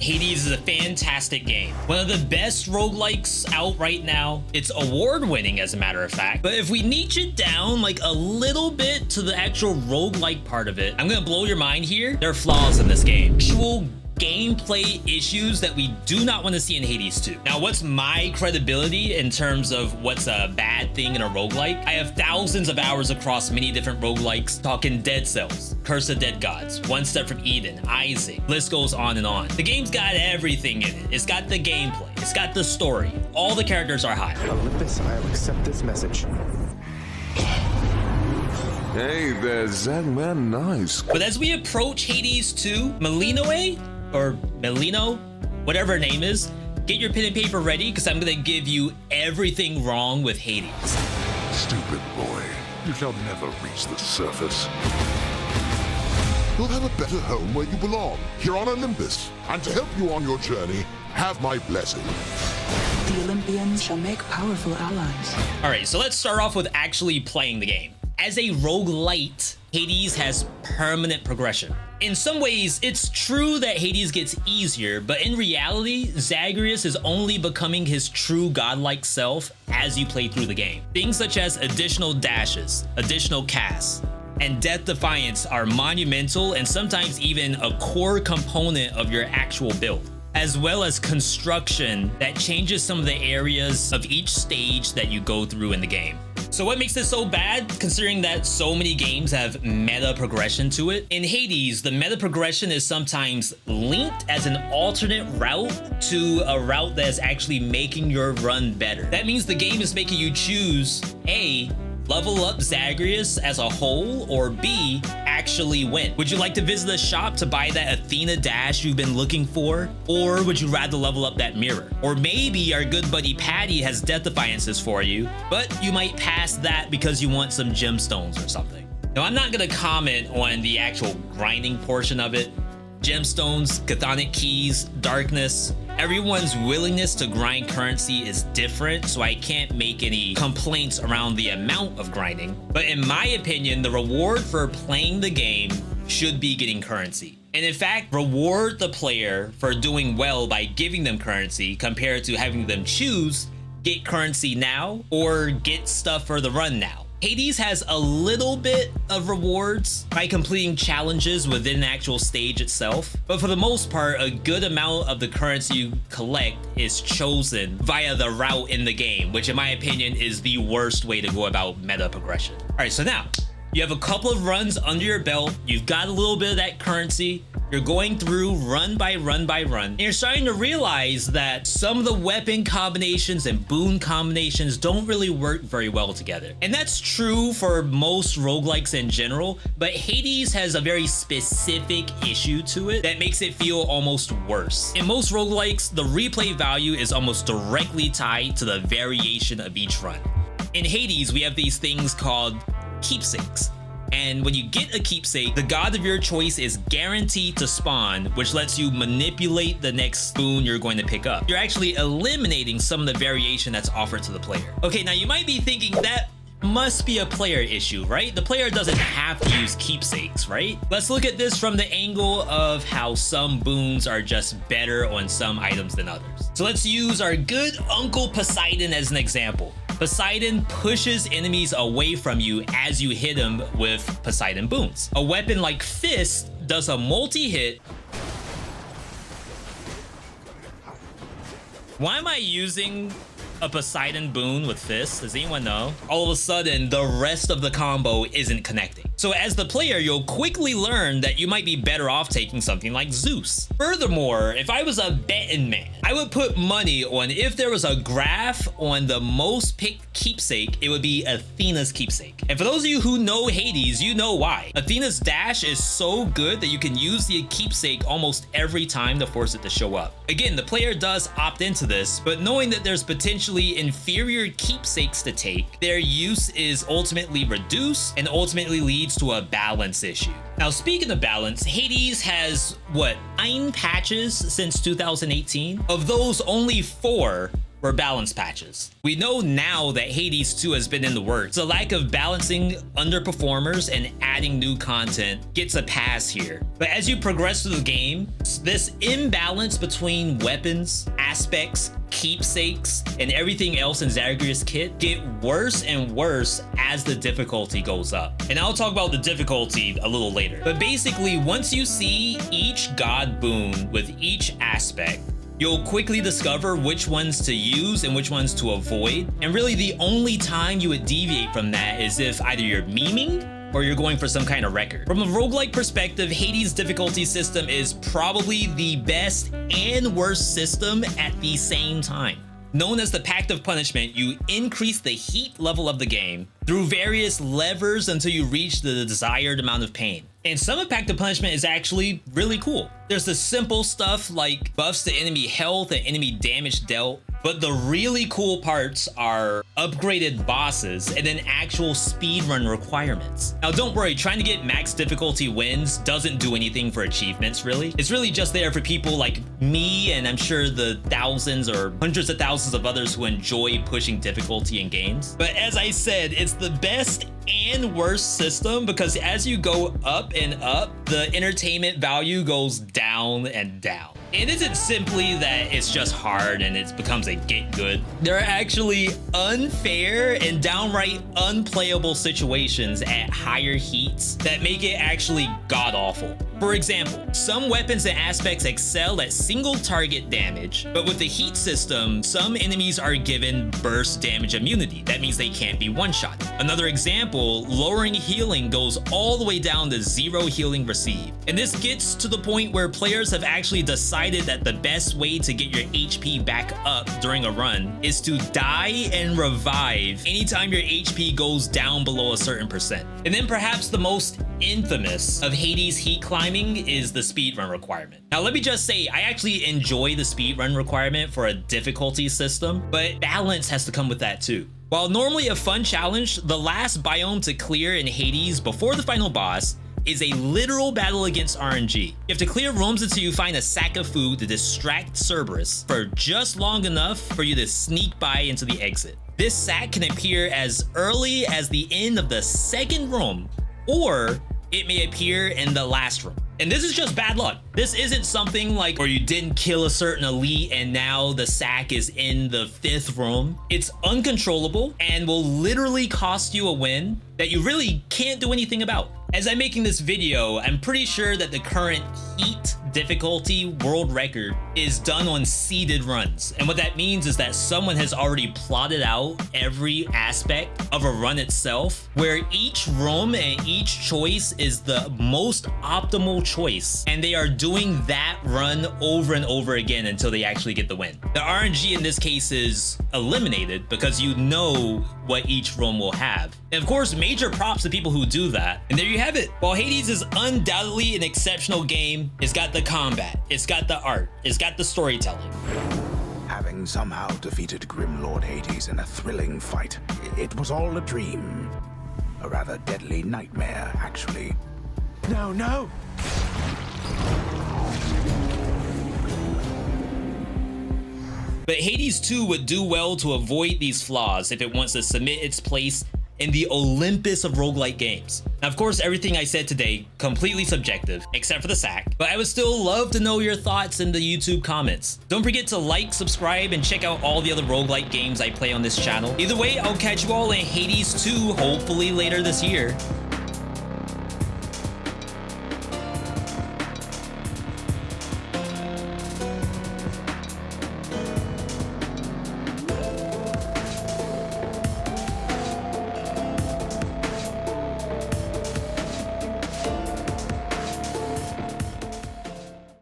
Hades is a fantastic game. One of the best roguelikes out right now. It's award-winning, as a matter of fact. But if we niche it down like a little bit to the actual roguelike part of it, I'm gonna blow your mind here. There are flaws in this game. Actual gameplay issues that we do not want to see in Hades 2. Now, what's my credibility in terms of what's a bad thing in a roguelike? I have thousands of hours across many different roguelikes, talking Dead Cells, Curse of Dead Gods, One Step from Eden, Isaac, list goes on and on. The game's got everything in it. It's got the gameplay, it's got the story, all the characters are high. Olympus, I'll accept this message. Hey there, Zagman, nice. But as we approach Hades 2, Melinoe, or Melino, whatever her name is, get your pen and paper ready, because I'm gonna give you everything wrong with Hades. Stupid boy, you shall never reach the surface. You'll have a better home where you belong, here on Olympus. And to help you on your journey, have my blessing. The Olympians shall make powerful allies. All right, so let's start off with actually playing the game. As a roguelite, Hades has permanent progression. In some ways, it's true that Hades gets easier, but in reality, Zagreus is only becoming his true godlike self as you play through the game. Things such as additional dashes, additional casts, and Death Defiance are monumental and sometimes even a core component of your actual build, as well as construction that changes some of the areas of each stage that you go through in the game. So what makes this so bad, considering that so many games have meta progression to it? In Hades, the meta progression is sometimes linked as an alternate route to a route that is actually making your run better. That means the game is making you choose A, level up Zagreus as a whole, or B, actually win. Would you like to visit a shop to buy that Athena dash you've been looking for? Or would you rather level up that mirror? Or maybe our good buddy Patty has Death Defiances for you, but you might pass that because you want some gemstones or something. Now, I'm not gonna comment on the actual grinding portion of it. Gemstones, chthonic keys, darkness, everyone's willingness to grind currency is different, so I can't make any complaints around the amount of grinding. But in my opinion, the reward for playing the game should be getting currency. And in fact, reward the player for doing well by giving them currency compared to having them choose get currency now or get stuff for the run now. Hades has a little bit of rewards by completing challenges within the actual stage itself, but for the most part, a good amount of the currency you collect is chosen via the route in the game, which in my opinion is the worst way to go about meta progression. All right, so now you have a couple of runs under your belt, you've got a little bit of that currency, you're going through run by run by run, and you're starting to realize that some of the weapon combinations and boon combinations don't really work very well together. And that's true for most roguelikes in general, but Hades has a very specific issue to it that makes it feel almost worse. In most roguelikes, the replay value is almost directly tied to the variation of each run. In Hades, we have these things called Keepsakes. And when you get a keepsake, the god of your choice is guaranteed to spawn, which lets you manipulate the next boon you're going to pick up. You're actually eliminating some of the variation that's offered to the player. Okay, now you might be thinking that must be a player issue, right? The player doesn't have to use keepsakes, right? Let's look at this from the angle of how some boons are just better on some items than others. So let's use our good Uncle Poseidon as an example. Poseidon pushes enemies away from you as you hit him with Poseidon boons. A weapon like Fist does a multi-hit. Why am I using a Poseidon boon with Fist? Does anyone know? All of a sudden, the rest of the combo isn't connecting. So as the player, you'll quickly learn that you might be better off taking something like Zeus. Furthermore, if I was a betting man, I would put money on if there was a graph on the most picked keepsake, it would be Athena's keepsake. And for those of you who know Hades, you know why. Athena's dash is so good that you can use the keepsake almost every time to force it to show up. Again, the player does opt into this, but knowing that there's potentially inferior keepsakes to take, their use is ultimately reduced and ultimately leads to a balance issue. Now, speaking of balance, Hades has, 9 patches since 2018? Of those, only 4 were balance patches. We know now that Hades 2 has been in the works. The lack of balancing underperformers and adding new content gets a pass here. But as you progress through the game, this imbalance between weapons, aspects, keepsakes, and everything else in Zagreus kit get worse and worse as the difficulty goes up. And I'll talk about the difficulty a little later. But basically, once you see each god boon with each aspect, you'll quickly discover which ones to use and which ones to avoid. And really the only time you would deviate from that is if either you're memeing or you're going for some kind of record. From a roguelike perspective, Hades' difficulty system is probably the best and worst system at the same time. Known as the Pact of Punishment, you increase the heat level of the game through various levers until you reach the desired amount of pain. And some of Pact of Punishment is actually really cool. There's the simple stuff like buffs to enemy health and enemy damage dealt, but the really cool parts are upgraded bosses and then actual speedrun requirements. Now don't worry, trying to get max difficulty wins doesn't do anything for achievements really. It's really just there for people like me and I'm sure the thousands or hundreds of thousands of others who enjoy pushing difficulty in games. But as I said, it's the best and worst system because as you go up and up, the entertainment value goes down and down. It isn't simply that it's just hard and it becomes a get good. There are actually unfair and downright unplayable situations at higher heats that make it actually god-awful. For example, some weapons and aspects excel at single target damage, but with the heat system, some enemies are given burst damage immunity. That means they can't be one-shot. Another example, lowering healing goes all the way down to 0 healing received. And this gets to the point where players have actually decided that the best way to get your HP back up during a run is to die and revive anytime your HP goes down below a certain percent. And then perhaps the most infamous of Hades heat climbing is the speedrun requirement. Now let me just say, I actually enjoy the speedrun requirement for a difficulty system, but balance has to come with that too. While normally a fun challenge, the last biome to clear in Hades before the final boss is a literal battle against RNG. You have to clear rooms until you find a sack of food to distract Cerberus for just long enough for you to sneak by into the exit. This sack can appear as early as the end of the second room, or it may appear in the last room. And this is just bad luck. This isn't something like where you didn't kill a certain elite and now the sack is in the 5th room. It's uncontrollable and will literally cost you a win that you really can't do anything about. As I'm making this video, I'm pretty sure that the current heat difficulty world record is done on seeded runs. And what that means is that someone has already plotted out every aspect of a run itself, where each room and each choice is the most optimal choice. And they are doing that run over and over again until they actually get the win. The RNG in this case is eliminated because you know what each room will have. And of course, major props to people who do that. And there you have it. While Hades is undoubtedly an exceptional game, it's got the combat, it's got the art, it's got the storytelling. Having somehow defeated Grim Lord Hades in a thrilling fight, it was all a dream. A rather deadly nightmare, actually. No, no! But Hades 2 would do well to avoid these flaws if it wants to cement its place in the Olympus of roguelike games. Now, of course, everything I said today, completely subjective, except for the sack, but I would still love to know your thoughts in the YouTube comments. Don't forget to like, subscribe, and check out all the other roguelike games I play on this channel. Either way, I'll catch you all in Hades 2, hopefully later this year.